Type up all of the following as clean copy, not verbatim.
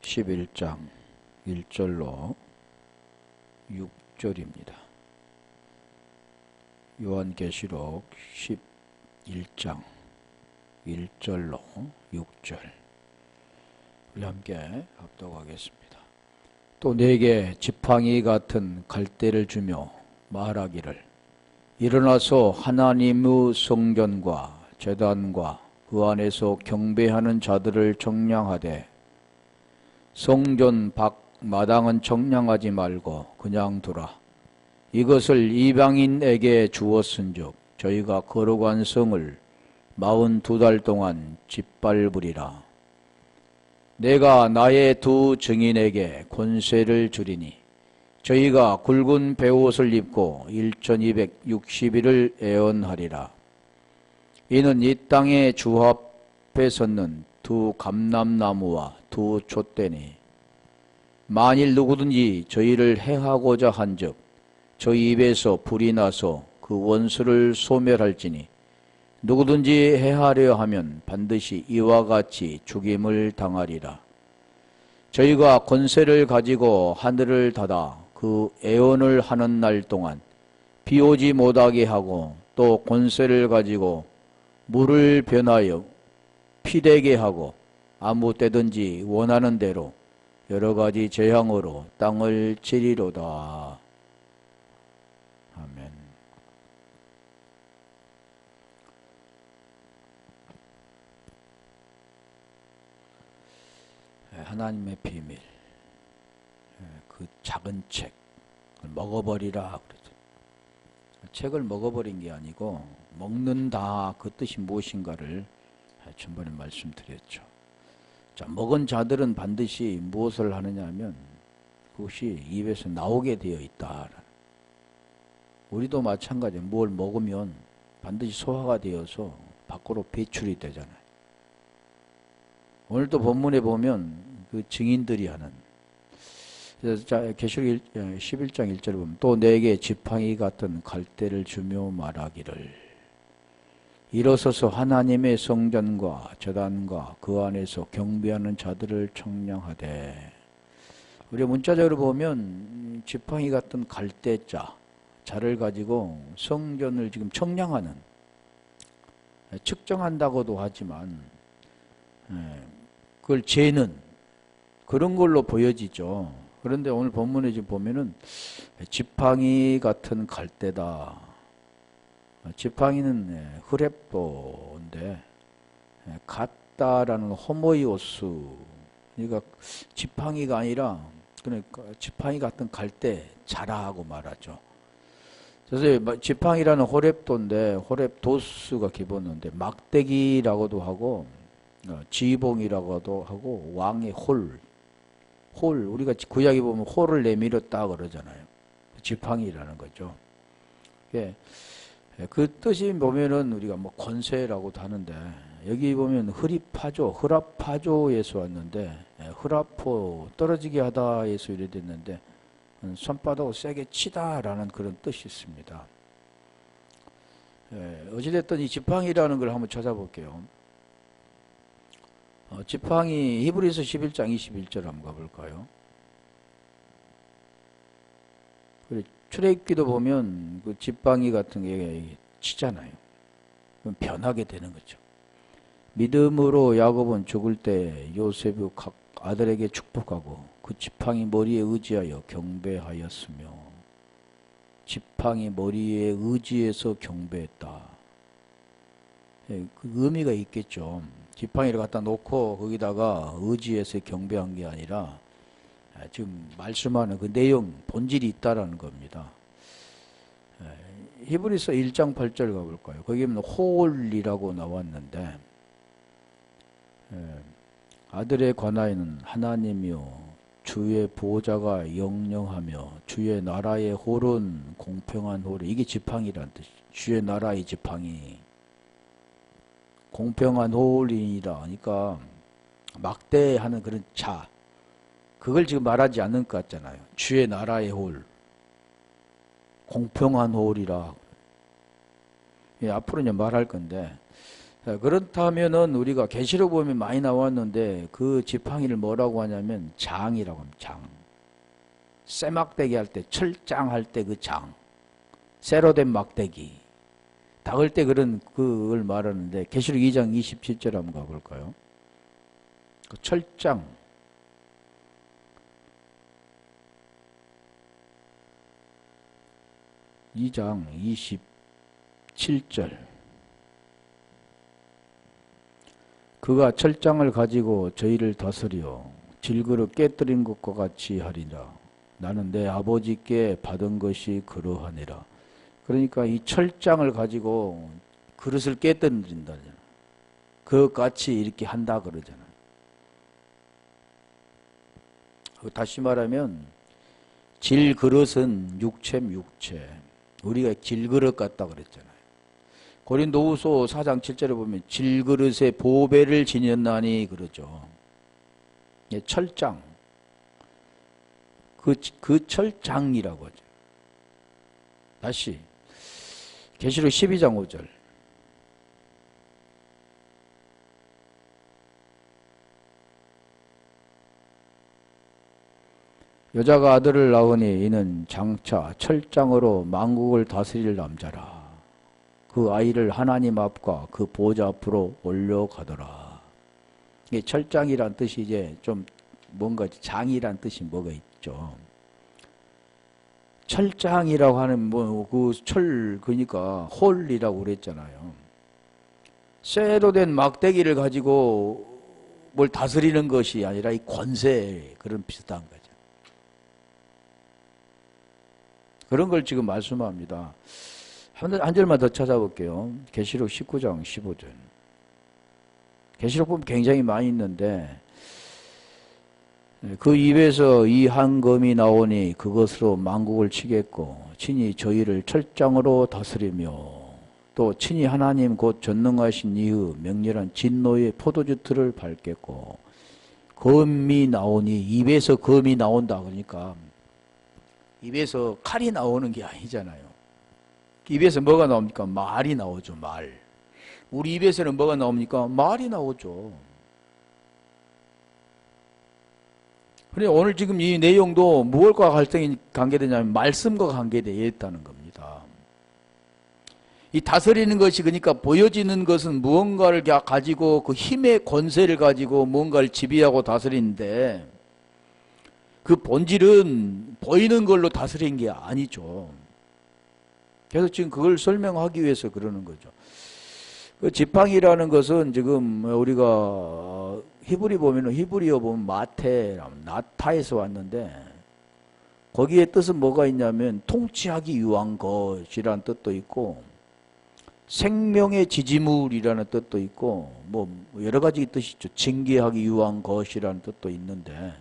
11장 1절로 6절입니다. 요한계시록 11장 1절로 6절 우리 함께 합독하겠습니다. 또 내게 지팡이 같은 갈대를 주며 말하기를 일어나서 하나님의 성전과 제단과 그 안에서 경배하는 자들을 정량하되 성전 밖 마당은 정량하지 말고 그냥 두라. 이것을 이방인에게 주었은즉 저희가 거룩한 성을 42달 동안 짓밟으리라. 내가 나의 두 증인에게 권세를 주리니 저희가 굵은 베옷을 입고 1260일을 애언하리라. 이는 이 땅의 주 앞에 섰는 두 감람나무와 두 촛대니 만일 누구든지 저희를 해하고자 한즉 저희 입에서 불이 나서 그 원수를 소멸할지니 누구든지 해하려 하면 반드시 이와 같이 죽임을 당하리라. 저희가 권세를 가지고 하늘을 닫아 그 애언을 하는 날 동안 비 오지 못하게 하고 또 권세를 가지고 물을 변하여 피되게 하고 아무 때든지 원하는 대로 여러 가지 재앙으로 땅을 치리로다. 아멘. 하나님의 비밀, 그 작은 책, 먹어버리라 그러죠. 책을 먹어버린 게 아니고 먹는다 그 뜻이 무엇인가를 전번에 말씀드렸죠. 자, 먹은 자들은 반드시 무엇을 하느냐 하면 그것이 입에서 나오게 되어 있다. 우리도 마찬가지예요. 뭘 먹으면 반드시 소화가 되어서 밖으로 배출이 되잖아요. 오늘도 본문에 보면 그 증인들이 하는 계시록 11장 1절에 보면 또 내게 지팡이 같은 갈대를 주며 말하기를 일어서서 하나님의 성전과 제단과 그 안에서 경배하는 자들을 청량하되. 우리 문자적으로 보면 지팡이 같은 갈대자 자를 가지고 성전을 지금 청량하는, 측정한다고도 하지만 그걸 재는 그런 걸로 보여지죠. 그런데 오늘 본문에 지금 보면은 지팡이 같은 갈대다. 지팡이는 흐렙도인데 같다라는 호모이오스, 그러니까 지팡이가 아니라 그러니까 지팡이 같은 갈대 자라하고 말하죠. 그래서 지팡이라는 호렙도인데 호렙도스가 기본인데 막대기라고도 하고 지봉이라고도 하고 왕의 홀 우리가 구약에 보면 홀을 내밀었다 그러잖아요. 지팡이라는 거죠. 예. 그 뜻이 보면은 우리가 뭐 권세라고도 하는데 여기 보면 흐라파조에서 왔는데 흐라포 떨어지게 하다에서 이래 됐는데 손바닥을 세게 치다라는 그런 뜻이 있습니다. 어찌됐든 이 지팡이라는 걸 한번 찾아볼게요. 지팡이 히브리서 11장 21절 한번 가볼까요? 출애굽기도 보면 그 지팡이 같은 게 치잖아요. 그럼 변하게 되는 거죠. 믿음으로 야곱은 죽을 때 요셉이 각 아들에게 축복하고 그 지팡이 머리에 의지하여 경배하였으며, 지팡이 머리에 의지해서 경배했다. 그 의미가 있겠죠. 지팡이를 갖다 놓고 거기다가 의지해서 경배한 게 아니라 지금 말씀하는 그 내용, 본질이 있다라는 겁니다. 히브리서 1장 8절 가볼까요? 거기 보면 홀이라고 나왔는데 아들에 관하여는 하나님이요 주의 보호자가 영영하며 주의 나라의 홀은 공평한 홀이, 이게 지팡이란 뜻이죠. 주의 나라의 지팡이 공평한 홀이니라. 그러니까 막대하는 그런 자, 그걸 지금 말하지 않는 것 같잖아요. 주의 나라의 홀, 공평한 홀이라. 예, 앞으로 이제 말할 건데, 자, 그렇다면은 우리가 계시록 보면 많이 나왔는데 그 지팡이를 뭐라고 하냐면 장이라고 합니다. 장. 쇠막대기 할 때, 철장 할 때 그 장. 쇠로 된 막대기. 닦을 때 그걸 말하는데 계시록 2장 27절 한번 가볼까요? 그 철장. 2장 27절. 그가 철장을 가지고 저희를 다스려 질그릇 깨뜨린 것과 같이 하리라. 나는 내 아버지께 받은 것이 그러하니라. 그러니까 이 철장을 가지고 그릇을 깨뜨린다. 그것같이 이렇게 한다 그러잖아요. 다시 말하면 질그릇은 육체. 우리가 질그릇 같다 그랬잖아요. 고린도후서 4장 7절에 보면 질그릇에 보배를 지녔나니 그러죠. 철장. 그 철장이라고 하죠. 다시 계시록 12장 5절. 여자가 아들을 낳으니 이는 장차 철장으로 만국을 다스릴 남자라. 그 아이를 하나님 앞과 그 보좌 앞으로 올려가더라. 이게 철장이란 뜻이 이제 좀 뭔가 장이란 뜻이 뭐가 있죠. 철장이라고 하는 그러니까 홀이라고 그랬잖아요. 쇠로 된 막대기를 가지고 뭘 다스리는 것이 아니라 이 권세, 그런 비슷한 거죠. 그런 걸 지금 말씀합니다. 한 절만 더 찾아볼게요. 계시록 19장 15절. 계시록 보면 굉장히 많이 있는데 그 입에서 이 한 검이 나오니 그것으로 만국을 치겠고 친히 저희를 철장으로 다스리며 또 친히 하나님 곧 전능하신 이의 명렬한 진노의 포도주 틀을 밟겠고 검이 나오니 입에서 검이 나온다. 그러니까 입에서 칼이 나오는 게 아니잖아요. 입에서 뭐가 나옵니까? 말이 나오죠. 말. 우리 입에서는 뭐가 나옵니까? 말이 나오죠. 그래 오늘 지금 이 내용도 무엇과 관계되냐면 말씀과 관계되어 있다는 겁니다. 이 다스리는 것이 그러니까 보여지는 것은 무언가를 가지고 그 힘의 권세를 가지고 무언가를 지배하고 다스리는데 그 본질은 보이는 걸로 다스린 게 아니죠. 그래서 지금 그걸 설명하기 위해서 그러는 거죠. 그 지팡이라는 것은 지금 우리가 히브리어 보면 나타에서 왔는데 거기에 뜻은 뭐가 있냐면 통치하기 위한 것이라는 뜻도 있고 생명의 지지물이라는 뜻도 있고 뭐 여러 가지 뜻이 있죠. 징계하기 위한 것이라는 뜻도 있는데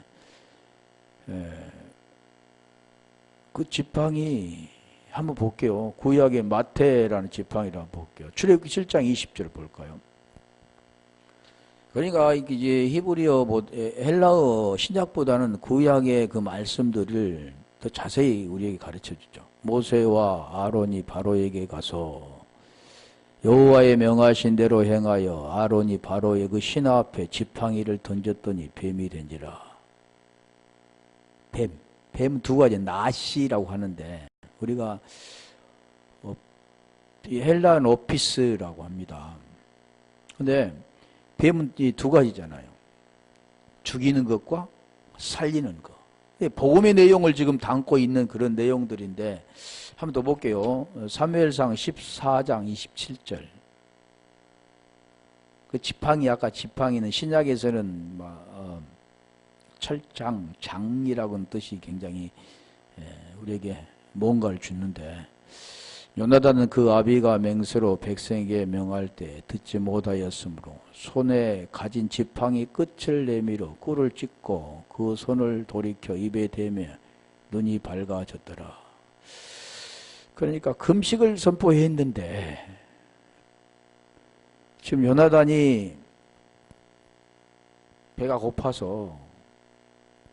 그 지팡이 한번 볼게요. 구약의 마태라는 지팡이를 한번 볼게요. 출애굽기 7장 20절 볼까요? 그러니까 이제 히브리어, 헬라어 신약보다는 구약의 그 말씀들을 더 자세히 우리에게 가르쳐 주죠. 모세와 아론이 바로에게 가서 여호와의 명하신 대로 행하여 아론이 바로의 그 신하 앞에 지팡이를 던졌더니 뱀이 된지라. 뱀은 두 가지, 나시라고 하는데 우리가 헬라는 오피스라고 합니다. 근데 뱀은 이 두 가지잖아요. 죽이는 것과 살리는 것. 복음의 내용을 지금 담고 있는 그런 내용들인데 한번 더 볼게요. 사무엘상 14장 27절. 그 지팡이, 아까 지팡이는 신약에서는 철장, 장이라고는 뜻이 굉장히 우리에게 뭔가를 주는데 요나단은 그 아비가 맹세로 백성에게 명할 때 듣지 못하였으므로 손에 가진 지팡이 끝을 내밀어 꿀을 찍고 그 손을 돌이켜 입에 대며 눈이 밝아졌더라. 그러니까 금식을 선포했는데 지금 요나단이 배가 고파서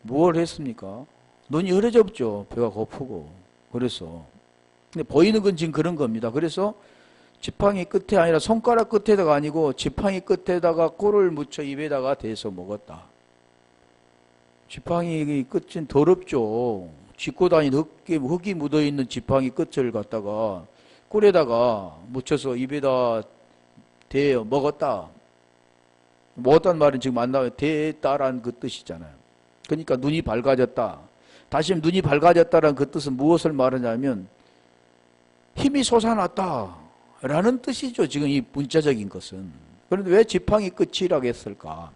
무엇을 했습니까? 눈이 흐려졌죠. 배가 고프고. 그래서 근데 보이는 건 지금 그런 겁니다. 그래서 지팡이 끝에 아니라 손가락 끝에다가 아니고 지팡이 끝에다가 꿀을 묻혀 입에다가 대서 먹었다. 지팡이 끝은 더럽죠. 짚고 다니는 흙이 묻어있는 지팡이 끝을 갖다가 꿀에다가 묻혀서 입에다 대어 먹었다. 먹었다는 말은 지금 안 나와요. 대했다라는 그 뜻이잖아요. 그러니까 눈이 밝아졌다. 다시 눈이 밝아졌다라는 그 뜻은 무엇을 말하냐면 힘이 솟아났다 라는 뜻이죠. 지금 이 문자적인 것은. 그런데 왜 지팡이 끝이라고 했을까?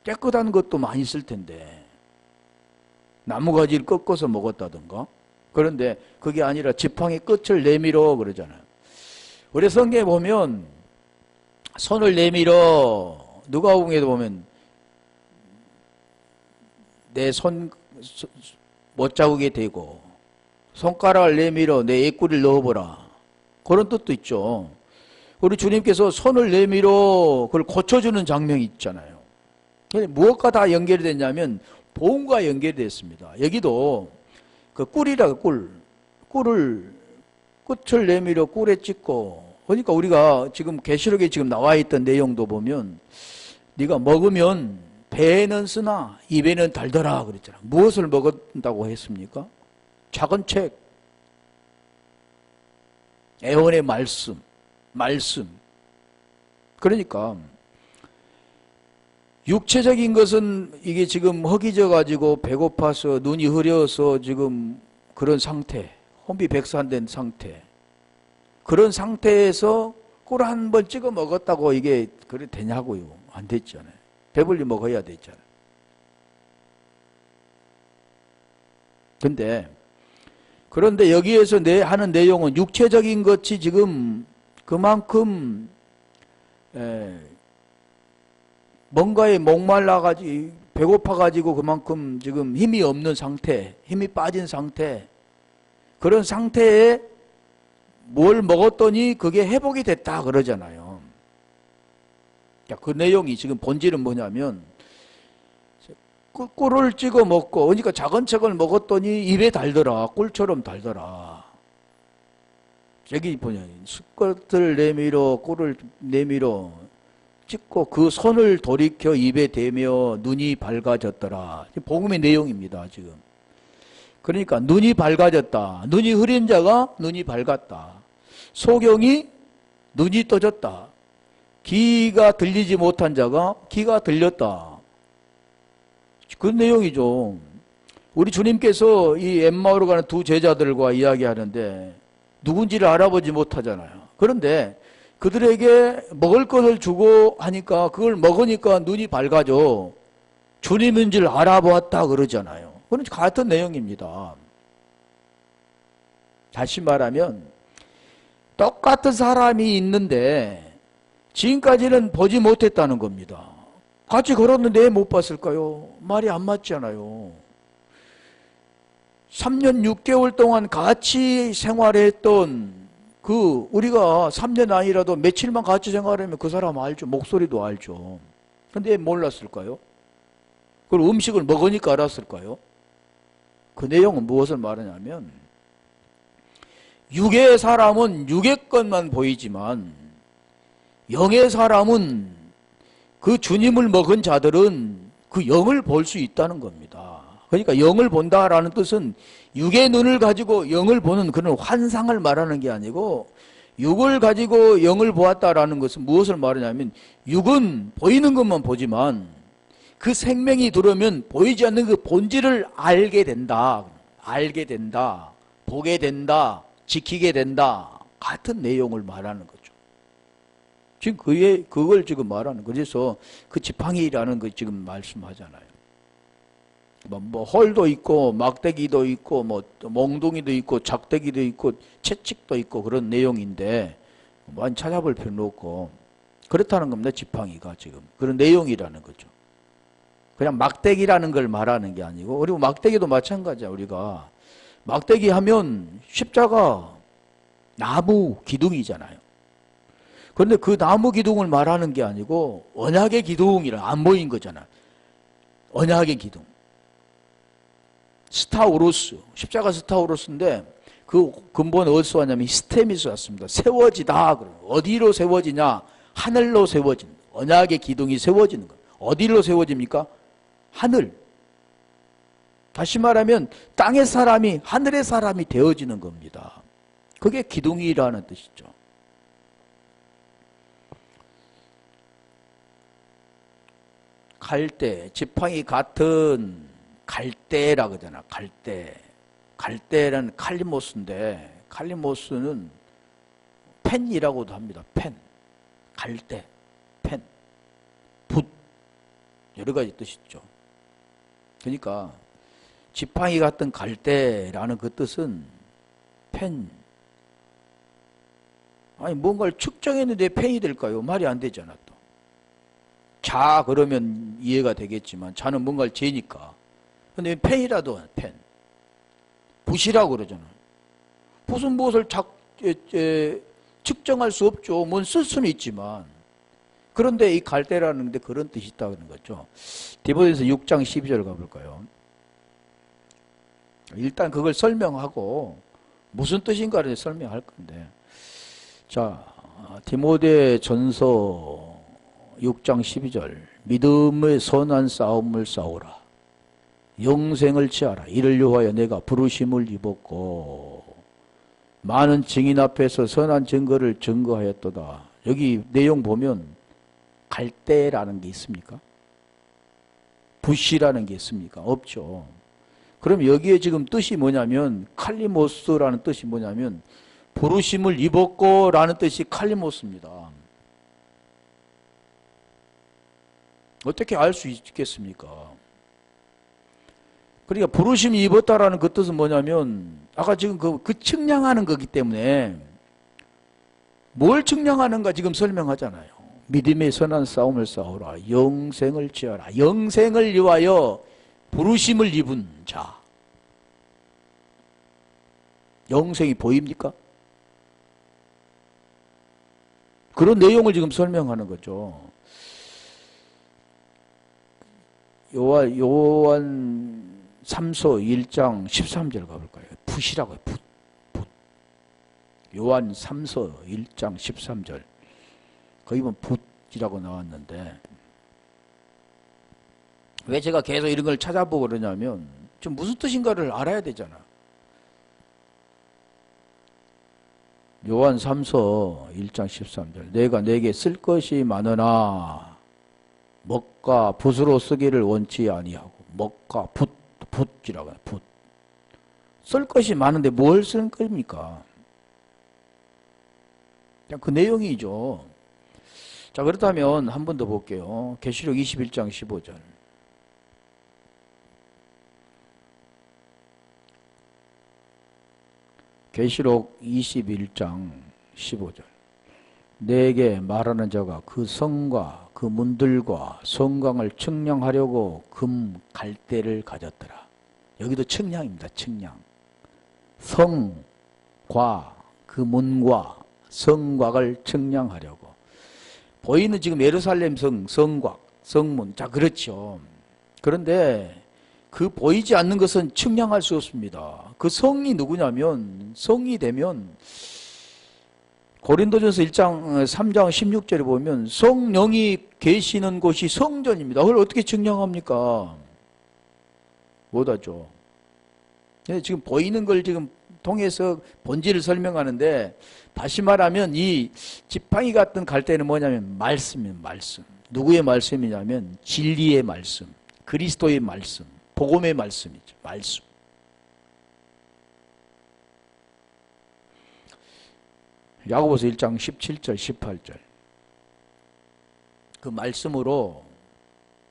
깨끗한 것도 많이 있을 텐데 나무가지를 꺾어서 먹었다든가. 그런데 그게 아니라 지팡이 끝을 내밀어 그러잖아요. 우리 성경에 보면 손을 내밀어, 누가복음에도 보면 내 손 못자국에 대고 손가락을 내밀어 내 입구리를 넣어보라. 그런 뜻도 있죠. 우리 주님께서 손을 내밀어 그걸 고쳐주는 장면이 있잖아요. 무엇과 다 연결이 됐냐면 보험과 연결이 됐습니다. 여기도 그 꿀이라고 꿀을 끝을 내밀어 꿀에 찍고, 그러니까 우리가 지금 계시록에 지금 나와 있던 내용도 보면 네가 먹으면 배에는 쓰나 입에는 달더라 그랬잖아. 무엇을 먹었다고 했습니까? 작은 책, 애원의 말씀. 그러니까 육체적인 것은 이게 지금 허기져 가지고 배고파서 눈이 흐려서 지금 그런 상태, 혼비백산된 상태, 그런 상태에서 꿀 한 번 찍어 먹었다고 이게 그래 되냐고요. 안 됐잖아요. 배불리 먹어야 되잖아요. 그런데 여기에서 하는 내용은 육체적인 것이 지금 그만큼 뭔가에 목말라가지고 배고파가지고 그만큼 지금 힘이 없는 상태, 힘이 빠진 상태, 그런 상태에 뭘 먹었더니 그게 회복이 됐다 그러잖아요. 그 내용이 지금 본질은 뭐냐면 꿀을 찍어 먹고, 그러니까 작은 책을 먹었더니 입에 달더라. 꿀처럼 달더라. 여기 뭐냐, 숟가락을 내밀어 꿀을 내밀어 찍고 그 손을 돌이켜 입에 대며 눈이 밝아졌더라. 복음의 내용입니다 지금. 그러니까 눈이 밝아졌다. 눈이 흐린 자가 눈이 밝았다. 소경이 눈이 떠졌다. 귀가 들리지 못한 자가 귀가 들렸다. 그 내용이죠. 우리 주님께서 이 엠마오로 가는 두 제자들과 이야기하는데 누군지를 알아보지 못하잖아요. 그런데 그들에게 먹을 것을 주고 하니까 그걸 먹으니까 눈이 밝아져. 주님인 줄 알아보았다 그러잖아요. 그건 같은 내용입니다. 다시 말하면 똑같은 사람이 있는데 지금까지는 보지 못했다는 겁니다. 같이 걸었는데 왜 못 봤을까요? 말이 안 맞잖아요. 3년 6개월 동안 같이 생활했던 우리가 3년 아니라도 며칠만 같이 생활하면 그 사람 알죠. 목소리도 알죠. 근데 왜 몰랐을까요? 그걸 음식을 먹으니까 알았을까요? 그 내용은 무엇을 말하냐면 육의 사람은 육의 것만 보이지만 영의 사람은 그 주님을 먹은 자들은 그 영을 볼 수 있다는 겁니다. 그러니까 영을 본다라는 뜻은 육의 눈을 가지고 영을 보는 그런 환상을 말하는 게 아니고, 육을 가지고 영을 보았다라는 것은 무엇을 말하냐면 육은 보이는 것만 보지만 그 생명이 들어오면 보이지 않는 그 본질을 알게 된다, 보게 된다, 지키게 된다. 같은 내용을 말하는 거죠. 지금 그걸 지금 말하는 거죠. 그래서 그 지팡이라는 거 지금 말씀하잖아요. 뭐 홀도 있고 막대기도 있고 뭐 몽둥이도 있고 작대기도 있고 채찍도 있고 그런 내용인데 많이 찾아볼 필요는 없고, 그렇다는 겁니다. 지팡이가 지금 그런 내용이라는 거죠. 그냥 막대기라는 걸 말하는 게 아니고, 그리고 막대기도 마찬가지야. 우리가 막대기 하면 십자가 나무 기둥이잖아요. 그런데 그 나무 기둥을 말하는 게 아니고 언약의 기둥이라 안 보인 거잖아. 언약의 기둥. 스타우로스, 십자가 스타우로스인데 그 근본 어디서 왔냐면 스템에서 왔습니다. 세워지다. 어디로 세워지냐? 하늘로 세워진다. 언약의 기둥이 세워지는 거예요. 어디로 세워집니까? 하늘. 다시 말하면 땅의 사람이 하늘의 사람이 되어지는 겁니다. 그게 기둥이라는 뜻이죠. 갈대, 지팡이 같은 갈대라고 하잖아. 갈대. 갈대는 칼리모스인데 칼리모스는 펜이라고도 합니다. 펜. 갈대, 펜, 붓. 여러 가지 뜻이 있죠. 그러니까 지팡이 같은 갈대라는 그 뜻은 펜. 아니 뭔가를 측정했는데 펜이 될까요? 말이 안 되잖아 또. 자 그러면 이해가 되겠지만 자는 뭔가를 재니까. 근데 펜이라도 펜. 붓이라고 그러잖아. 붓은 무엇을 측정할 수 없죠. 뭔 쓸 수는 있지만. 그런데 이 갈대라는 데 그런 뜻이 있다는 거죠. 디모데전서 6장 12절 가볼까요? 일단 그걸 설명하고 무슨 뜻인가를 설명할 건데. 자, 디모데전서 6장 12절. 믿음의 선한 싸움을 싸우라. 영생을 취하라. 이를 위하여 내가 부르심을 입었고 많은 증인 앞에서 선한 증거를 증거하였도다. 여기 내용 보면 갈대라는 게 있습니까? 붓이라는 게 있습니까? 없죠. 그럼 여기에 지금 뜻이 뭐냐면 칼리모스라는 뜻이 뭐냐면 부르심을 입었고 라는 뜻이 칼리모스입니다. 어떻게 알 수 있겠습니까? 그러니까 부르심이 입었다라는 그 뜻은 뭐냐면 아까 지금 그 측량하는 거기 때문에 뭘 측량하는가 지금 설명하잖아요. 믿음의 선한 싸움을 싸우라. 영생을 취하라. 영생을 위하여 부르심을 입은 자. 영생이 보입니까? 그런 내용을 지금 설명하는 거죠. 요한 3서 1장 13절 가볼까요? 붓이라고 해요. 붓. 요한 3서 1장 13절. 거기 보면 붓이라고 나왔는데 왜 제가 계속 이런 걸 찾아보고 그러냐면 좀 무슨 뜻인가를 알아야 되잖아. 요한 3서 1장 13절. 내가 내게 쓸 것이 많으나 먹과 붓으로 쓰기를 원치 아니하고. 먹과 붓이라고 해요. 붓. 쓸 것이 많은데 뭘 쓰는 겁니까? 그냥 그 내용이죠. 자, 그렇다면 한 번 더 볼게요. 계시록 21장 15절. 계시록 21장 15절. 내게 말하는 자가 그 성과 그 문들과 성곽을 측량하려고 금 갈대를 가졌더라. 여기도 측량입니다. 측량. 성과 그 문과 성곽을 측량하려고. 보이는 지금 예루살렘 성곽, 성문. 자, 그렇죠. 그런데 그 보이지 않는 것은 측량할 수 없습니다. 그 성이 누구냐면 성이 되면 고린도전서 3장 16절에 보면 성령이 계시는 곳이 성전입니다. 그걸 어떻게 측량합니까? 못하죠. 지금 보이는 걸 지금 통해서 본질을 설명하는데 다시 말하면 이 지팡이 같은 갈대는 뭐냐면 말씀이에요. 말씀. 누구의 말씀이냐면 진리의 말씀, 그리스도의 말씀, 복음의 말씀이죠. 말씀. 야고보서 1장 17절 18절. 그 말씀으로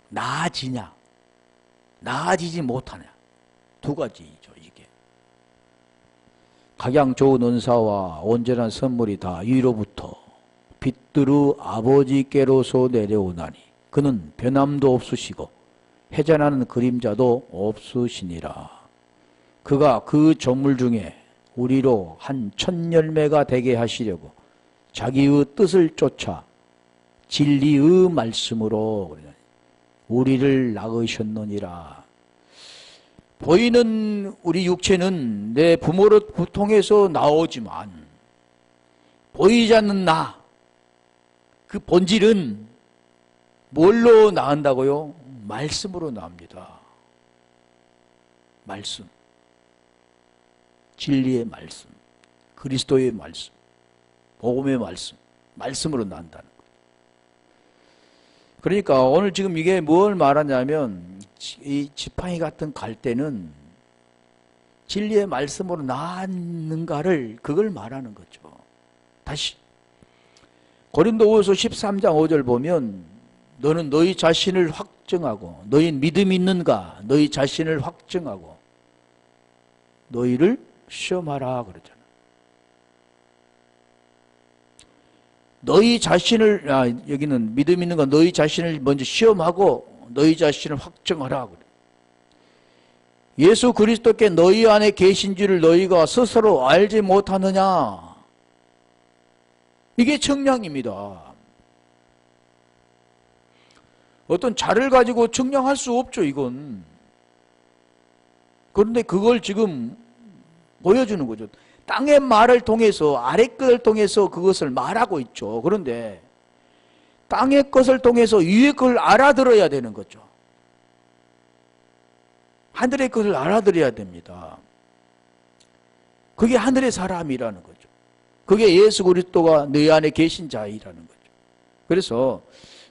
나아지냐 나아지지 못하냐 두 가지죠. 이게 각양 좋은 은사와 온전한 선물이 다 위로부터 빛들의 아버지께로서 내려오나니 그는 변함도 없으시고 해전하는 그림자도 없으시니라. 그가 그 조물 중에 우리로 한 첫 열매가 되게 하시려고 자기의 뜻을 쫓아 진리의 말씀으로 우리를 낳으셨느니라. 보이는 우리 육체는 내 부모를 통해서 나오지만 보이지 않는 나, 그 본질은 뭘로 나온다고요? 말씀으로 나옵니다. 말씀. 진리의 말씀. 그리스도의 말씀. 복음의 말씀. 말씀으로 나온다는 거예요. 그러니까 오늘 지금 이게 뭘 말하냐면 이 지팡이 같은 갈대는 진리의 말씀으로 나왔는가를 그걸 말하는 거죠. 다시 고린도후서 13장 5절 보면 너는 너희 자신을 확증하고 너희 믿음 있는가 너희 자신을 확증하고 너희를 시험하라 그러잖아. 너희 자신을 여기는 믿음 있는가 너희 자신을 먼저 시험하고 너희 자신을 확증하라 그래. 예수 그리스도께 너희 안에 계신 줄을 너희가 스스로 알지 못하느냐. 이게 청량입니다. 어떤 자를 가지고 청량할 수 없죠, 이건. 그런데 그걸 지금 보여주는 거죠. 땅의 말을 통해서, 아래 것을 통해서 그것을 말하고 있죠. 그런데 땅의 것을 통해서 위의 것을 알아들어야 되는 거죠. 하늘의 것을 알아들어야 됩니다. 그게 하늘의 사람이라는 거죠. 그게 예수 그리스도가 너희 안에 계신 자이라는 거죠. 그래서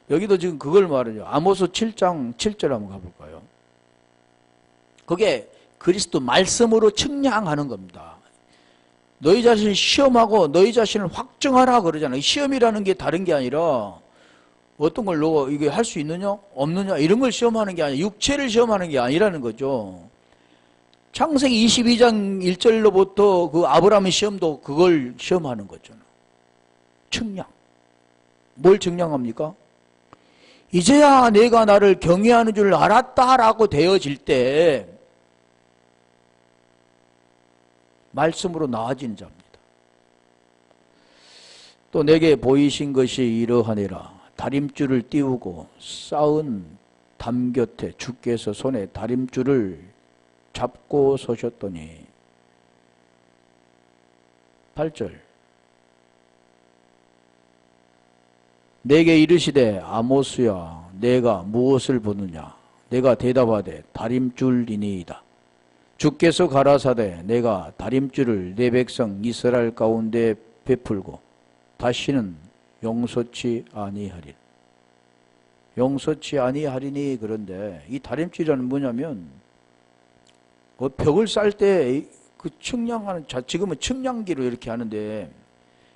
여기도 지금 그걸 말하죠. 아모스 7장 7절 한번 가볼까요? 그게 그리스도 말씀으로 측량하는 겁니다. 너희 자신을 시험하고 너희 자신을 확증하라 그러잖아요. 시험이라는 게 다른 게 아니라 어떤 걸 너 이게 할 수 있느냐 없느냐 이런 걸 시험하는 게 아니라 육체를 시험하는 게 아니라는 거죠. 창세기 22장 1절로부터 그 아브라함의 시험도 그걸 시험하는 거잖아요. 측량. 뭘 측량합니까? 이제야 내가 나를 경외하는 줄 알았다라고 되어질 때 말씀으로 나아진 자입니다. 또 내게 보이신 것이 이러하니라. 다림줄을 띄우고 쌓은 담 곁에 주께서 손에 다림줄을 잡고 서셨더니 8절 내게 이르시되 아모스야 내가 무엇을 보느냐 내가 대답하되 다림줄이니이다. 주께서 가라사대 내가 다림줄을 내 백성 이스라엘 가운데 베풀고 다시는 용서치 아니하리니. 용서치 아니하리니. 그런데 이 다림줄이라는 뭐냐면 그 벽을 쌀 때 그 측량하는 지금은 측량기로 이렇게 하는데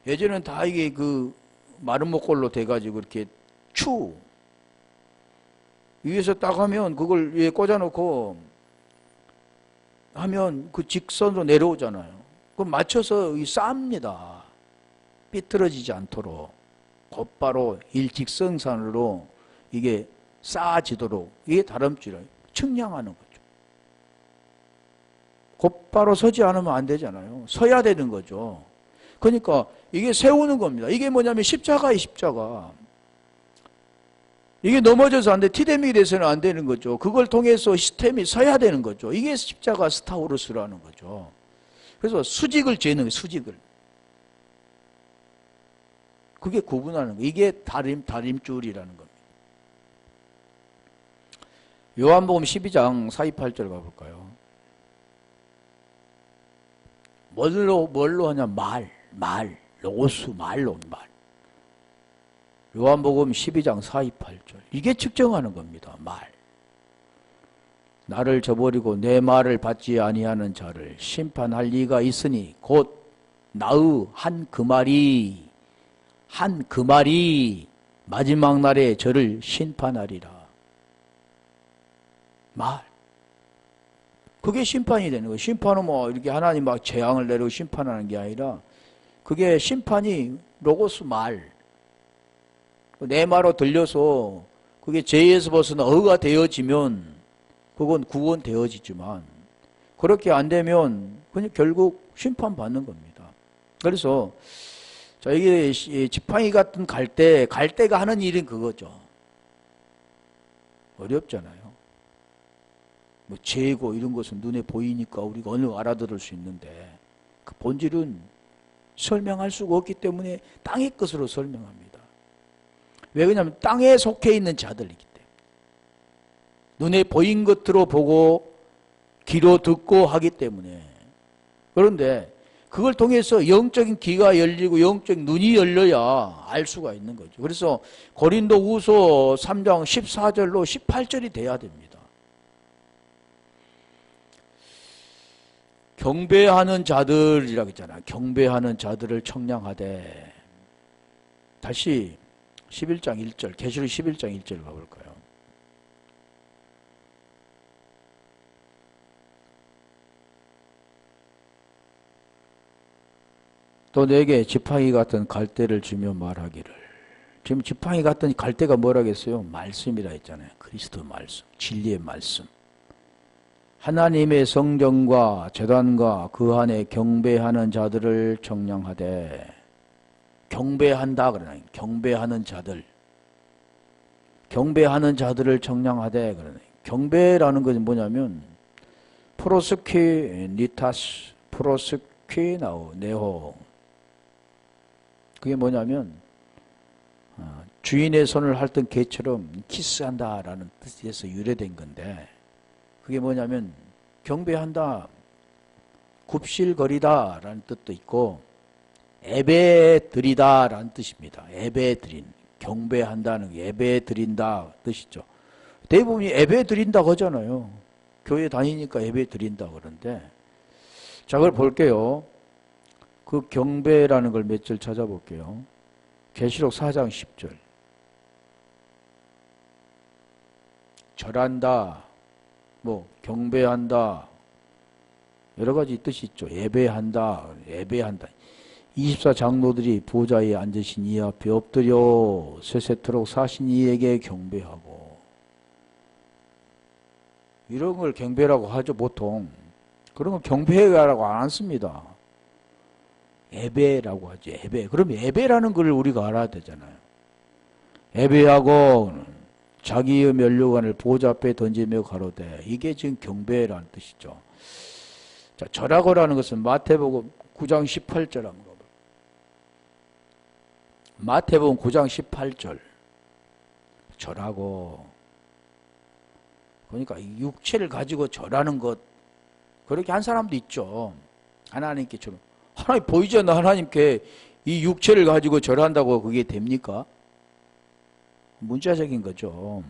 예전에는 다 이게 그 마른 목골로 돼가지고 이렇게 위에서 딱 하면 그걸 위에 꽂아놓고 하면 그 직선으로 내려오잖아요. 그럼 맞춰서 쌉니다. 삐뚤어지지 않도록 곧바로 일직선상으로 이게 쌓아지도록 이게 다림줄이에요. 측량하는 거죠. 곧바로 서지 않으면 안 되잖아요. 서야 되는 거죠. 그러니까 이게 세우는 겁니다. 이게 뭐냐면 십자가의 십자가. 이게 넘어져서 안 돼. 티데믹이 돼서는 안 되는 거죠. 그걸 통해서 시스템이 서야 되는 거죠. 이게 십자가 스타우루스라는 거죠. 그래서 수직을 재는 거예요. 수직을. 그게 구분하는 거예요. 이게 다림줄이라는 겁니다. 요한복음 12장 48절 가볼까요? 뭘로 하냐? 로고스 말로 말. 요한복음 12장 48절. 이게 측정하는 겁니다. 말. 나를 저버리고 내 말을 받지 아니하는 자를 심판할 리가 있으니 곧 나의 한 그 말이 마지막 날에 저를 심판하리라. 말. 그게 심판이 되는 거예요. 심판은 뭐 이렇게 하나님 막 재앙을 내리고 심판하는 게 아니라 그게 심판이 로고스 말. 내 말로 들려서 그게 죄에서 벗어나 의가 되어지면 그건 구원되어지지만 그렇게 안 되면 그냥 결국 심판받는 겁니다. 그래서 자 이게 지팡이 같은 갈대가 하는 일은 그거죠. 어렵잖아요. 뭐 재고 이런 것은 눈에 보이니까 우리가 어느 알아들을 수 있는데 그 본질은 설명할 수가 없기 때문에 땅의 것으로 설명합니다. 왜 그러냐면 땅에 속해 있는 자들이기 때문에 눈에 보인 것으로 보고 귀로 듣고 하기 때문에. 그런데 그걸 통해서 영적인 귀가 열리고 영적인 눈이 열려야 알 수가 있는 거죠. 그래서 고린도후서 3장 14절로 18절이 돼야 됩니다. 경배하는 자들이라고 했잖아요. 경배하는 자들을 청량하되. 다시 11장 1절, 계시록 11장 1절 가볼까요? 또 내게 지팡이 같은 갈대를 주며 말하기를. 지금 지팡이 같은 갈대가 뭐라겠어요? 말씀이라 했잖아요. 그리스도 말씀, 진리의 말씀. 하나님의 성전과 제단과 그 안에 경배하는 자들을 청량하되. 경배한다 그러나요. 경배하는 자들. 경배하는 자들을 청량하되 그러나요. 경배라는 것은 뭐냐면 프로스키 니타스, 프로스키 나오 네호. 그게 뭐냐면 주인의 손을 핥던 개처럼 키스한다라는 뜻에서 유래된 건데, 그게 뭐냐면 경배한다, 굽실거리다라는 뜻도 있고 예배드리다라는 뜻입니다. 예배드린, 경배한다는 예배드린다 뜻이죠. 대부분이 예배드린다고 하잖아요. 교회 다니니까 예배드린다 그러는데, 자, 그걸 볼게요. 그 경배라는 걸 몇 절 찾아볼게요. 계시록 4장 10절. 절한다, 뭐 경배한다, 여러 가지 뜻이 있죠. 예배한다, 예배한다. 24장로들이 보좌에 앉으신 이 앞에 엎드려 세세토록 사신 이에게 경배하고. 이런 걸 경배라고 하죠, 보통. 그런 건 경배라고 안 씁니다. 예배라고 하죠. 예배. 그럼 예배라는 걸 우리가 알아야 되잖아요. 예배하고 자기의 면류관을 보좌 앞에 던지며 가로되. 이게 지금 경배라는 뜻이죠. 자, 절하고라는 것은 마태복음 9장 18절 한번 봐봐요. 마태복음 9장 18절. 절하고. 그러니까 육체를 가지고 절하는 것, 그렇게 한 사람도 있죠. 하나님께 좀. 하나님 보이지 않나 하나님께 이 육체를 가지고 절한다고 그게 됩니까? 문자적인 거죠.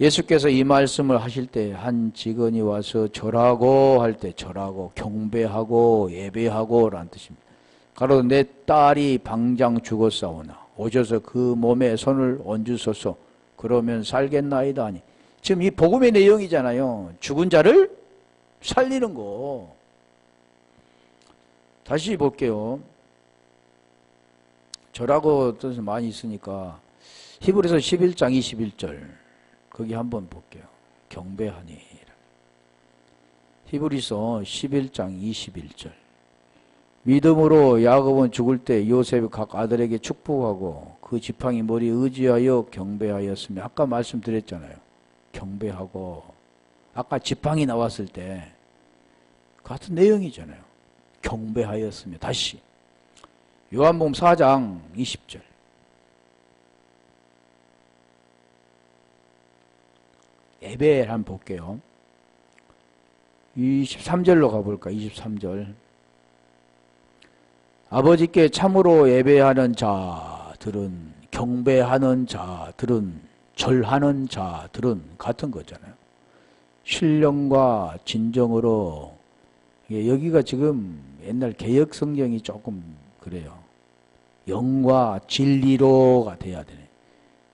예수께서 이 말씀을 하실 때 한 직원이 와서 절하고 할 때 절하고 경배하고 예배하고 라는 뜻입니다. 가로 내 딸이 방장 죽었사오나 오셔서 그 몸에 손을 얹으소서 그러면 살겠나이다 하니. 지금 이 복음의 내용이잖아요. 죽은 자를 살리는 거. 다시 볼게요. 절하고 뜻이 많이 있으니까 히브리서 11장 21절 거기 한번 볼게요. 경배하니. 히브리서 11장 21절. 믿음으로 야곱은 죽을 때 요셉이 각 아들에게 축복하고 그 지팡이 머리에 의지하여 경배하였으며. 아까 말씀드렸잖아요. 경배하고. 아까 지팡이 나왔을 때 같은 내용이잖아요. 경배하였으며. 다시 요한복음 4장 20절. 예배를 한번 볼게요. 23절로 가볼까? 23절. 아버지께 참으로 예배하는 자들은, 경배하는 자들은, 절하는 자들은 같은 거잖아요. 신령과 진정으로. 여기가 지금 옛날 개역 성경이 조금 그래요. 영과 진리로가 돼야 되네.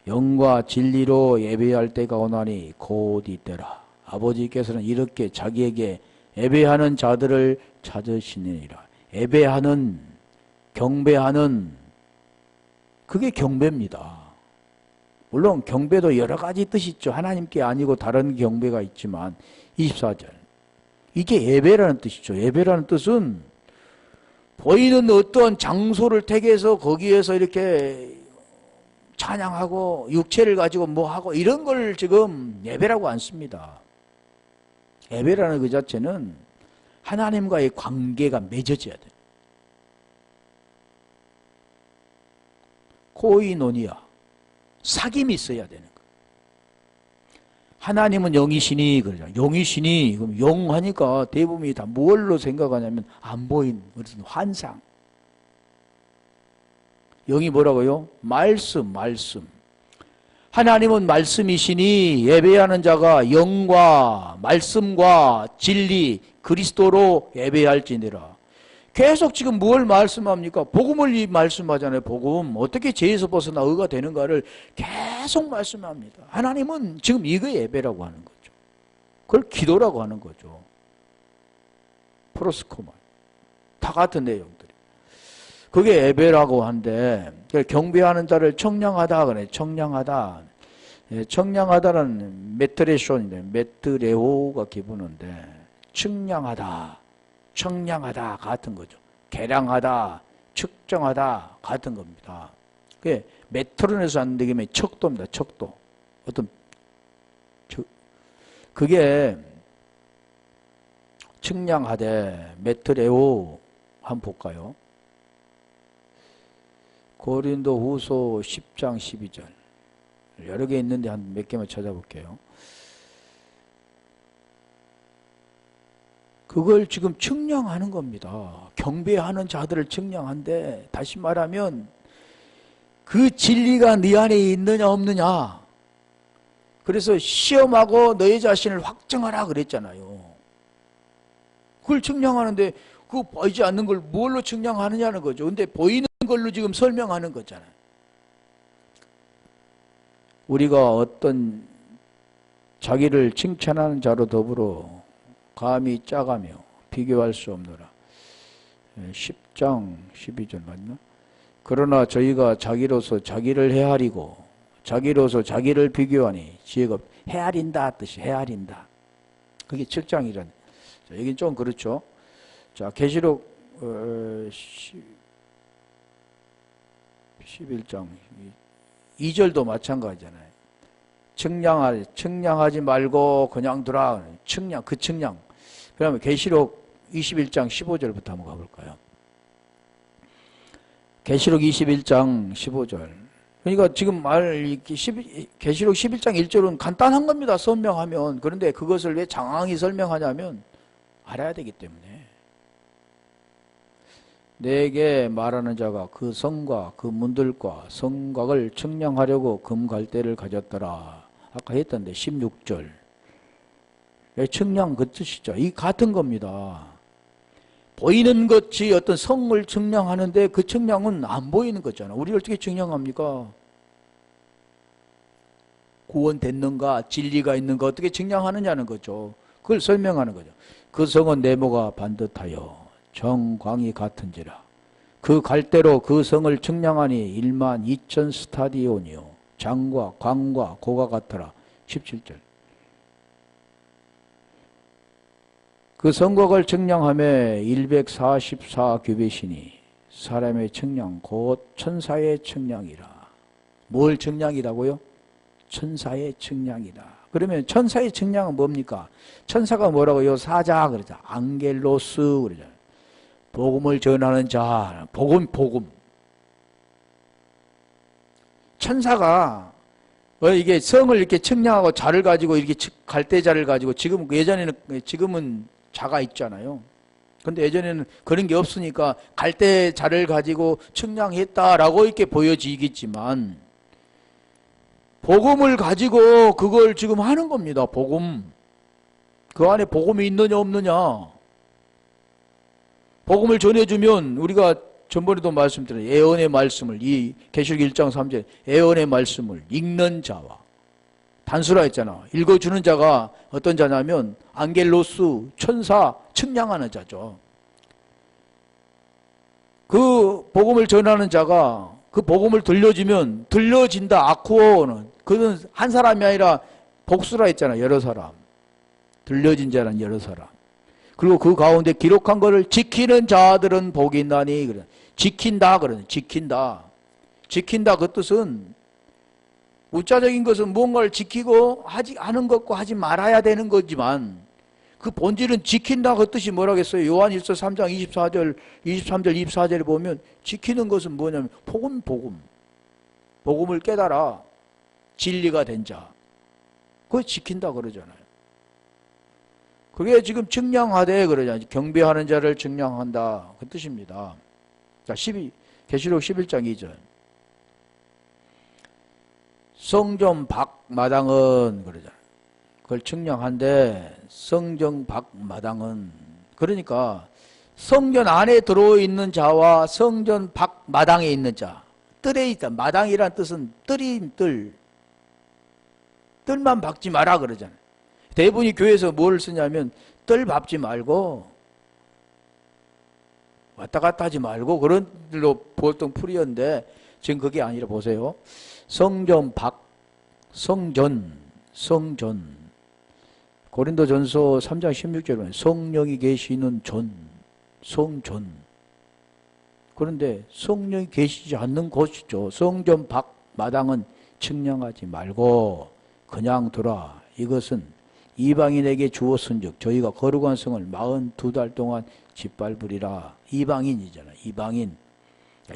영과 진리로 예배할 때가 오나니 곧 이때라. 아버지께서는 이렇게 자기에게 예배하는 자들을 찾으시느니라. 예배하는, 경배하는, 그게 경배입니다. 물론 경배도 여러 가지 뜻이 있죠. 하나님께 아니고 다른 경배가 있지만 24절. 이게 예배라는 뜻이죠. 예배라는 뜻은 보이는 어떤 장소를 택해서 거기에서 이렇게 찬양하고 육체를 가지고 뭐 하고 이런 걸 지금 예배라고 안 씁니다. 예배라는 그 자체는 하나님과의 관계가 맺어져야 돼. 코이노니아, 사귐이 있어야 되는 거야. 하나님은 영이시니 그러죠. 영이시니 그럼 영하니까 대부분이 다 뭘로 생각하냐면 안 보인 무슨 환상. 영이 뭐라고요? 말씀. 하나님은 말씀이시니 예배하는 자가 영과 말씀과 진리 그리스도로 예배할지니라. 계속 지금 뭘 말씀합니까? 복음을 말씀하잖아요. 복음. 어떻게 죄에서 벗어나 의가 되는가를 계속 말씀합니다. 하나님은 지금 이거 예배라고 하는 거죠. 그걸 기도라고 하는 거죠. 프로스코만. 다 같은 내용들이. 그게 예배라고 한데 경배하는 자를 청량하다 그래. 청량하다. 청량하다는 메트레션인데 메트레오가 기분인데 청량하다. 청량하다 같은 거죠. 계량하다, 측정하다 같은 겁니다. 그게 메트론에서 안 되면 척도입니다. 척도. 그게 측량하되 메트레오 한번 볼까요? 고린도 후서 10장 12절. 여러 개 있는데 한 몇 개만 찾아볼게요. 그걸 지금 측량하는 겁니다. 경배하는 자들을 측량한데, 다시 말하면 그 진리가 네 안에 있느냐 없느냐. 그래서 시험하고 너의 자신을 확정하라 그랬잖아요. 그걸 측량하는데 그 보이지 않는 걸 뭘로 측량하느냐는 거죠. 근데 보이는 걸로 지금 설명하는 거잖아요. 우리가 어떤 자기를 칭찬하는 자로 더불어 감히 짜가며 비교할 수 없노라. 10장 12절 맞나? 그러나 저희가 자기로서 자기를 헤아리고 자기로서 자기를 비교하니 지혜가 헤아린다 뜻이 헤아린다. 그게 7장이란. 자, 여긴 좀 그렇죠. 자, 계시록 11장 2절도 마찬가지잖아요. 측량하지 말고 그냥 두라. 측량, 그 측량. 그러면 계시록 21장 15절부터 한번 가볼까요? 계시록 21장 15절. 그러니까 지금 계시록 11장 1절은 간단한 겁니다. 설명하면. 그런데 그것을 왜 장황히 설명하냐면 알아야 되기 때문에. 내게 말하는 자가 그 성과 그 문들과 성곽을 측량하려고 금갈대를 가졌더라. 아까 했던데 16절. 측량 그 뜻이죠. 이 같은 겁니다. 보이는 것이 어떤 성을 측량하는데 그 측량은 안 보이는 거잖아. 우리 어떻게 측량합니까? 구원됐는가 진리가 있는가 어떻게 측량하느냐는 거죠. 그걸 설명하는 거죠. 그 성은 네모가 반듯하여 정광이 같은지라. 그 갈대로 그 성을 측량하니 12,000 스타디온이요 장과 광과 고가 같더라. 17절. 그 성곽을 측량하며 144 규빗이니 사람의 측량 곧 천사의 측량이라. 뭘 측량이라고요? 천사의 측량이다. 그러면 천사의 측량은 뭡니까? 천사가 뭐라고요? 사자 그러죠. 앙겔로스 그러죠. 복음을 전하는 자. 복음. 천사가 이게 성을 이렇게 측량하고 자를 가지고 이렇게 갈대자를 가지고 지금은 자가 있잖아요. 근데 예전에는 그런 게 없으니까 갈대자를 가지고 측량했다라고 이렇게 보여지겠지만 복음을 가지고 그걸 지금 하는 겁니다. 복음. 그 안에 복음이 있느냐 없느냐. 복음을 전해주면 우리가 전번에도 말씀드린 예언의 말씀을 이 계시록 1장 3절 예언의 말씀을 읽는 자와 단수라 했잖아. 읽어주는 자가 어떤 자냐면 앙겔로스 천사 측량하는 자죠. 그 복음을 전하는 자가 그 복음을 들려주면 들려진다. 아쿠오는 그는 한 사람이 아니라 복수라 했잖아. 여러 사람. 들려진 자는 여러 사람. 그리고 그 가운데 기록한 것을 지키는 자들은 복이 있나니 그래. 지킨다 그러는 지킨다. 지킨다 그 뜻은 우자적인 것은 무언가를 지키고 하지 않은 것과 하지 말아야 되는 거지만 그 본질은 지킨다 그 뜻이 뭐라겠어요? 요한일서 3장 23절 24절에 보면 지키는 것은 뭐냐면 복음을 깨달아 진리가 된 자. 그걸 지킨다 그러잖아요. 그게 지금 측량하되 그러잖아요. 경배하는 자를 측량한다 그 뜻입니다. 자, 계시록 11장 2절. 성전 밖 마당은 그러잖아요. 그걸 측량한데 성전 밖 마당은 그러니까 성전 안에 들어있는 자와 성전 밖 마당에 있는 자, 뜰에 있다. 마당이란 뜻은 뜰인 뜰. 뜰만 밟지 마라 그러잖아요. 대부분이 교회에서 뭘 쓰냐면 뜰 밟지 말고 왔다 갔다 하지 말고 그런 일로 보통 풀이었는데 지금 그게 아니라 보세요. 성전 밖, 성전. 고린도전서 3장 16절에 보면 성령이 계시는 성전. 그런데 성령이 계시지 않는 곳이죠. 성전 밖 마당은 측량하지 말고 그냥 두라. 이것은 이방인에게 주었은즉 저희가 거룩한 성을 42달 동안 짓밟으리라. 이방인이잖아요. 이방인.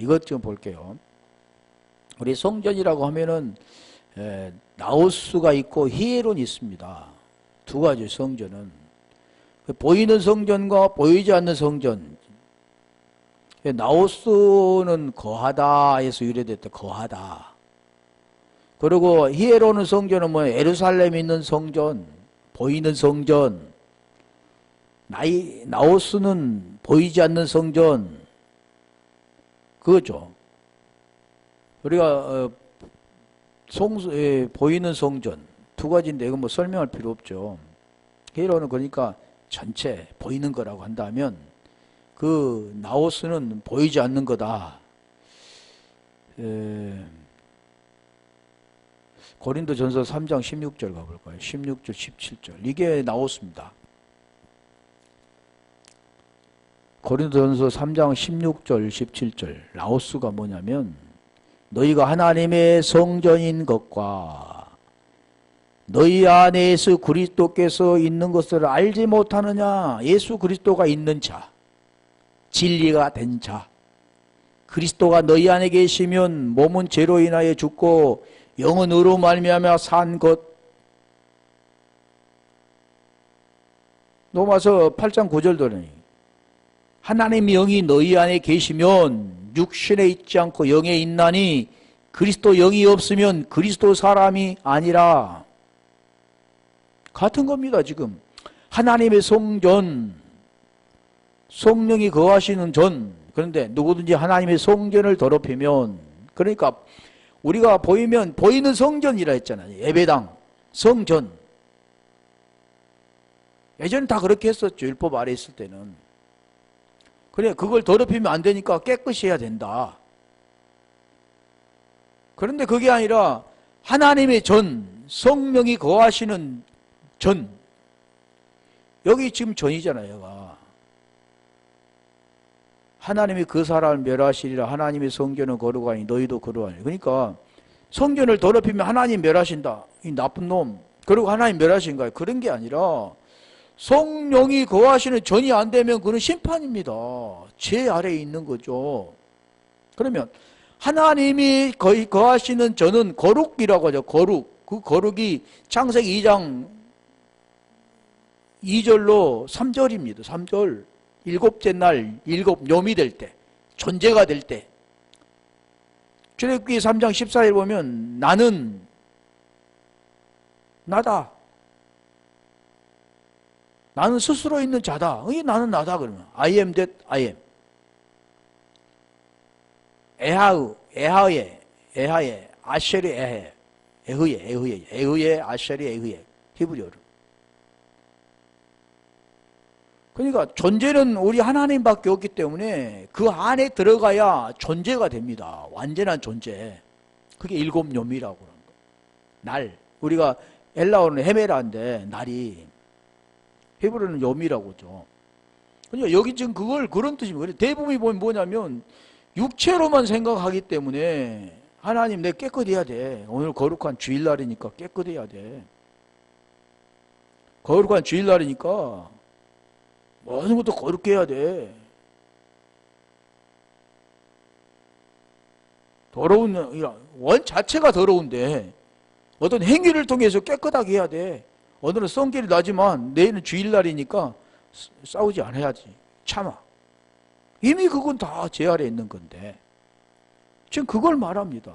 이것 좀 볼게요. 우리 성전이라고 하면은 나우스가 있고 히에론이 있습니다. 두 가지 성전은 보이는 성전과 보이지 않는 성전. 나우스는 거하다에서 유래됐다. 거하다. 그리고 히에론은 성전은 뭐 예루살렘에 있는 성전, 보이는 성전. 나우스는 보이지 않는 성전. 그거죠. 우리가 보이는 성전 두 가지인데 이건 뭐 설명할 필요 없죠. 히에론은 그러니까 전체 보이는 거라고 한다면 그 나우스는 보이지 않는 거다. 고린도전서 3장 16절 가볼까요? 16절 17절 이게 나우스입니다. 고린도전서 3장 16절 17절 나우스가 뭐냐면 너희가 하나님의 성전인 것과 너희 안에 예수 그리스도께서 있는 것을 알지 못하느냐. 예수 그리스도가 있는 자, 진리가 된 자. 그리스도가 너희 안에 계시면 몸은 죄로 인하여 죽고 영은 의로 말미암아 산 것. 로마서 8장 9절도니 하나님의 영이 너희 안에 계시면 육신에 있지 않고 영에 있나니 그리스도 영이 없으면 그리스도 사람이 아니라. 같은 겁니다. 지금 하나님의 성전, 성령이 거하시는 전. 그런데 누구든지 하나님의 성전을 더럽히면, 그러니까 우리가 보이면 보이는 성전이라 했잖아요. 예배당, 성전. 예전에 다 그렇게 했었죠. 율법 아래 있을 때는. 그래, 그걸 더럽히면 안 되니까 깨끗이 해야 된다. 그런데 그게 아니라 하나님의 전, 성령이 거하시는 전. 여기 지금 전이잖아요. 얘가. 하나님이 그 사람을 멸하시리라. 하나님의 성전은 거룩하니 너희도 거룩하니. 그러니까 성전을 더럽히면 하나님 멸하신다. 이 나쁜 놈. 그리고 하나님 멸하신가요? 그런 게 아니라 성령이 거하시는 전이 안 되면 그는 심판입니다. 죄 아래에 있는 거죠. 그러면 하나님이 거하시는 전은 거룩이라고 하죠. 거룩. 그 거룩이 창세기 2장 2절로 3절입니다. 3절. 일곱째 날 일곱 뇽이 될 때, 존재가 될 때. 출애굽기 3장 14절 보면 나는 나다. 나는 스스로 있는 자다. 나는 나다 그러면 I am that I am. 에하에, 아쉐리 에흐예, 아쉐리 에흐예. 히브리어로. 그러니까 존재는 우리 하나님밖에 없기 때문에 그 안에 들어가야 존재가 됩니다. 완전한 존재. 그게 일곱 뇽이라고 그러는 거예요. 날. 우리가 엘라어는 헤메라인데 날이. 히브리어는 뇽이라고 하죠. 그러니까 여기 지금 그걸 그런 뜻입니다. 대부분이 보면 뭐냐면 육체로만 생각하기 때문에 하나님 내 깨끗해야 돼. 오늘 거룩한 주일날이니까 깨끗해야 돼. 거룩한 주일날이니까 모든 것도 거룩게 해야 돼. 더러운 원 자체가 더러운데 어떤 행위를 통해서 깨끗하게 해야 돼. 오늘은 성길이 나지만 내일은 주일날이니까 싸우지 않아야지. 참아. 이미 그건 다 제 아래에 있는 건데 지금 그걸 말합니다.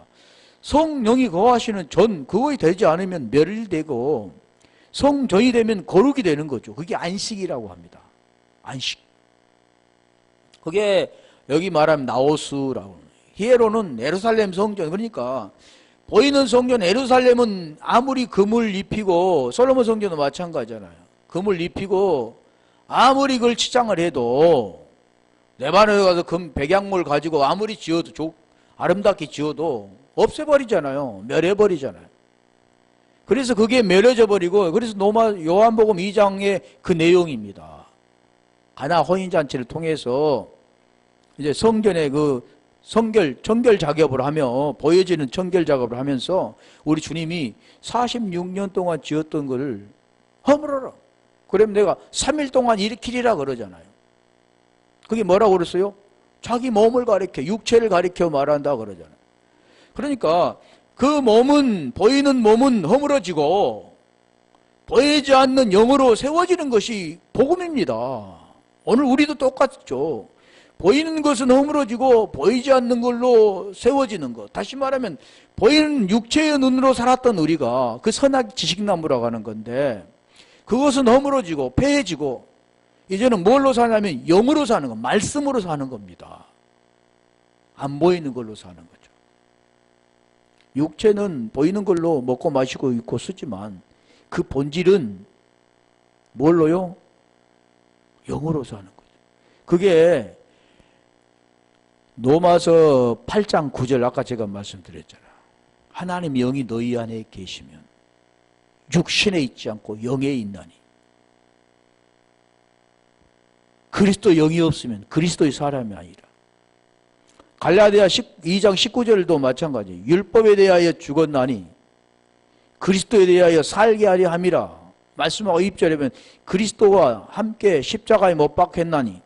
성령이 거하시는 전 그거에 되지 않으면 멸일되고 성전이 되면 거룩이 되는 거죠. 그게 안식이라고 합니다. 안식. 그게 여기 말하면 나오스라고. 히에로는 예루살렘 성전. 그러니까 보이는 성전 예루살렘은 아무리 금을 입히고 솔로몬 성전도 마찬가지잖아요. 금을 입히고 아무리 그걸 치장을 해도 레바논에 가서 금 백양물 가지고 아무리 지어도 아름답게 지어도 없애버리잖아요. 멸해버리잖아요. 그래서 그게 멸해져 버리고 그래서 요한복음 2장의 그 내용입니다. 가나 혼인잔치를 통해서 이제 성전의 그 정결 작업을 하며 보여지는 정결 작업을 하면서 우리 주님이 46년 동안 지었던 것을 허물어라. 그러면 내가 3일 동안 일으키리라 그러잖아요. 그게 뭐라고 그랬어요? 자기 몸을 가리켜 육체를 가리켜 말한다 그러잖아요. 그러니까 그 몸은 보이는 몸은 허물어지고 보이지 않는 영으로 세워지는 것이 복음입니다. 오늘 우리도 똑같죠. 보이는 것은 허물어지고 보이지 않는 걸로 세워지는 것. 다시 말하면 보이는 육체의 눈으로 살았던 우리가 그 선악 지식나무라고 하는 건데 그것은 허물어지고 폐해지고 이제는 뭘로 사냐면 영으로 사는 것, 말씀으로 사는 겁니다. 안 보이는 걸로 사는 거죠. 육체는 보이는 걸로 먹고 마시고 입고 쓰지만 그 본질은 뭘로요? 영으로 사는 거죠. 그게 로마서 8장 9절 아까 제가 말씀드렸잖아요. 하나님 영이 너희 안에 계시면 육신에 있지 않고 영에 있나니 그리스도 영이 없으면 그리스도의 사람이 아니라. 갈라디아 2장 19절도 마찬가지예요. 율법에 대하여 죽었나니 그리스도에 대하여 살게 하려 함이라. 말씀하고 2절에 보면 그리스도와 함께 십자가에 못 박혔나니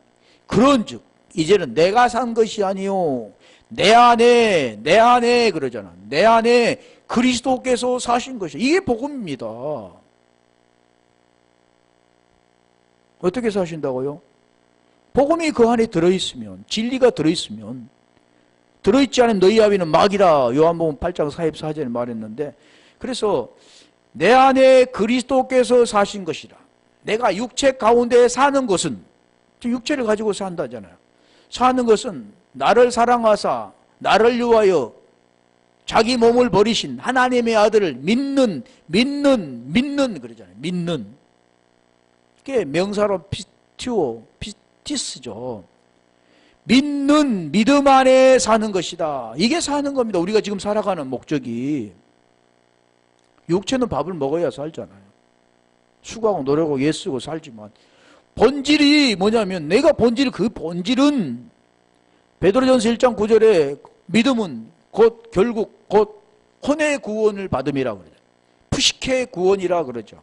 그런즉 이제는 내가 산 것이 아니요 내 안에 그러잖아. 내 안에 그리스도께서 사신 것이. 이게 복음입니다. 어떻게 사신다고요? 복음이 그 안에 들어있으면, 진리가 들어있으면, 들어있지 않으면 너희 아비는 마귀라. 요한복음 8장 44절에 말했는데, 그래서 내 안에 그리스도께서 사신 것이라. 내가 육체 가운데 사는 것은, 육체를 가지고 산다잖아요. 사는 것은 나를 사랑하사 나를 위하여 자기 몸을 버리신 하나님의 아들을 믿는 그러잖아요. 믿는. 그게 명사로 피티스죠. 믿는 믿음 안에 사는 것이다. 이게 사는 겁니다. 우리가 지금 살아가는 목적이. 육체는 밥을 먹어야 살잖아요. 수고하고 노력하고 애쓰고 살지만 본질이 뭐냐면 그 본질은 베드로전서 1장 9절에 믿음은 결국 혼의 구원을 받음이라 그러죠. 푸시케 구원이라 그러죠.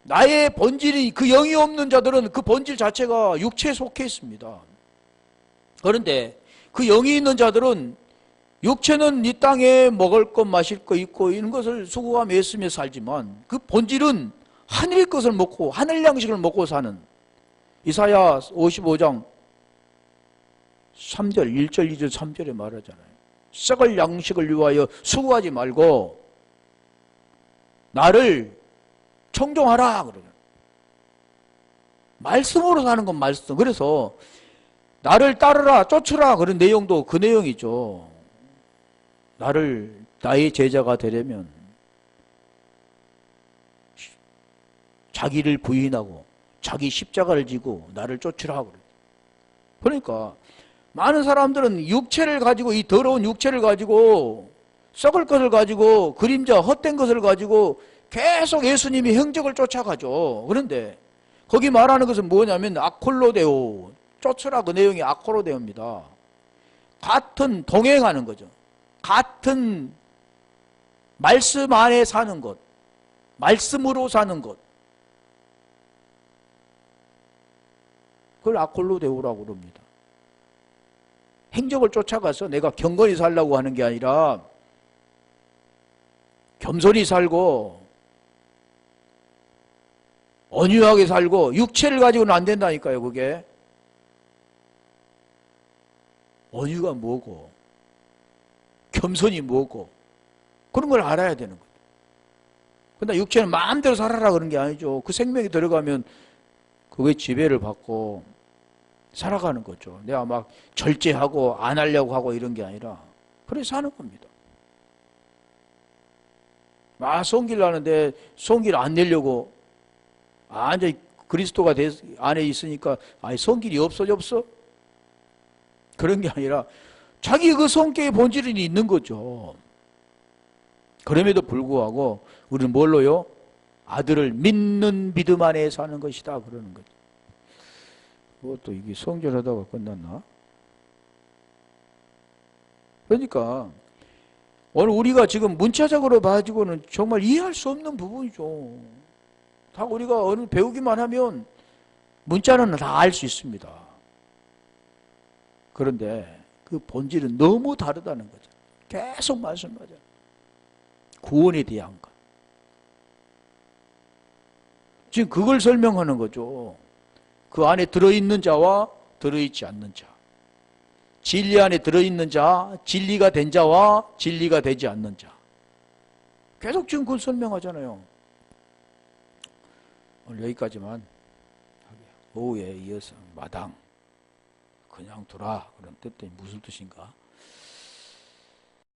나의 본질이 그 영이 없는 자들은 그 본질 자체가 육체에 속해 있습니다. 그런데 그 영이 있는 자들은 육체는 이 땅에 먹을 것 마실 거 있고 이런 것을 수고하며 애쓰며 살지만 그 본질은 하늘 것을 먹고 하늘 양식을 먹고 사는 이사야 55장 3절 1절 2절 3절에 말하잖아요. 썩을 양식을 위하여 수고하지 말고 나를 청종하라 그러죠. 말씀으로 사는 건 말씀. 그래서 나를 따르라 쫓으라 그런 내용도 그 내용이죠. 나의 제자가 되려면 자기를 부인하고 자기 십자가를 지고 나를 쫓으라 그래요. 그러니까 많은 사람들은 육체를 가지고 이 더러운 육체를 가지고 썩을 것을 가지고 그림자 헛된 것을 가지고 계속 예수님이 행적을 쫓아가죠. 그런데 거기 말하는 것은 뭐냐면 아콜로데오, 쫓으라 그 내용이 아콜로데오입니다. 같은 동행하는 거죠. 같은 말씀 안에 사는 것. 말씀으로 사는 것. 그걸 아콜로 데오라고 그럽니다. 행적을 쫓아가서 내가 경건히 살라고 하는 게 아니라 겸손히 살고 온유하게 살고 육체를 가지고는 안 된다니까요. 그게 온유가 뭐고 겸손이 뭐고 그런 걸 알아야 되는 거죠. 근데 육체는 마음대로 살아라 그런 게 아니죠. 그 생명이 들어가면 그게 지배를 받고 살아가는 거죠. 내가 막 절제하고 안 하려고 하고 이런 게 아니라 그래서 사는 겁니다. 성기를 하는데 성기를 안 내려고 완전히 그리스도가 안에 있으니까 성길이 없어? 그런 게 아니라 자기 그 성격의 본질은 있는 거죠. 그럼에도 불구하고 우리는 뭘로요? 아들을 믿는 믿음 안에 사는 것이다 그러는 거죠. 또 이게 성전하다가 끝났나? 그러니까 오늘 우리가 지금 문자적으로 봐가지고는 정말 이해할 수 없는 부분이죠. 다 우리가 어느 배우기만 하면 문자는 다 알 수 있습니다. 그런데 그 본질은 너무 다르다는 거죠. 계속 말씀하죠. 구원에 대한 것. 지금 그걸 설명하는 거죠. 그 안에 들어있는 자와 들어있지 않는 자. 진리 안에 들어있는 자, 진리가 된 자와 진리가 되지 않는 자. 계속 지금 그걸 설명하잖아요. 오늘 여기까지만 오후에 이어서 마당 그냥 두라 그런 뜻이 무슨 뜻인가?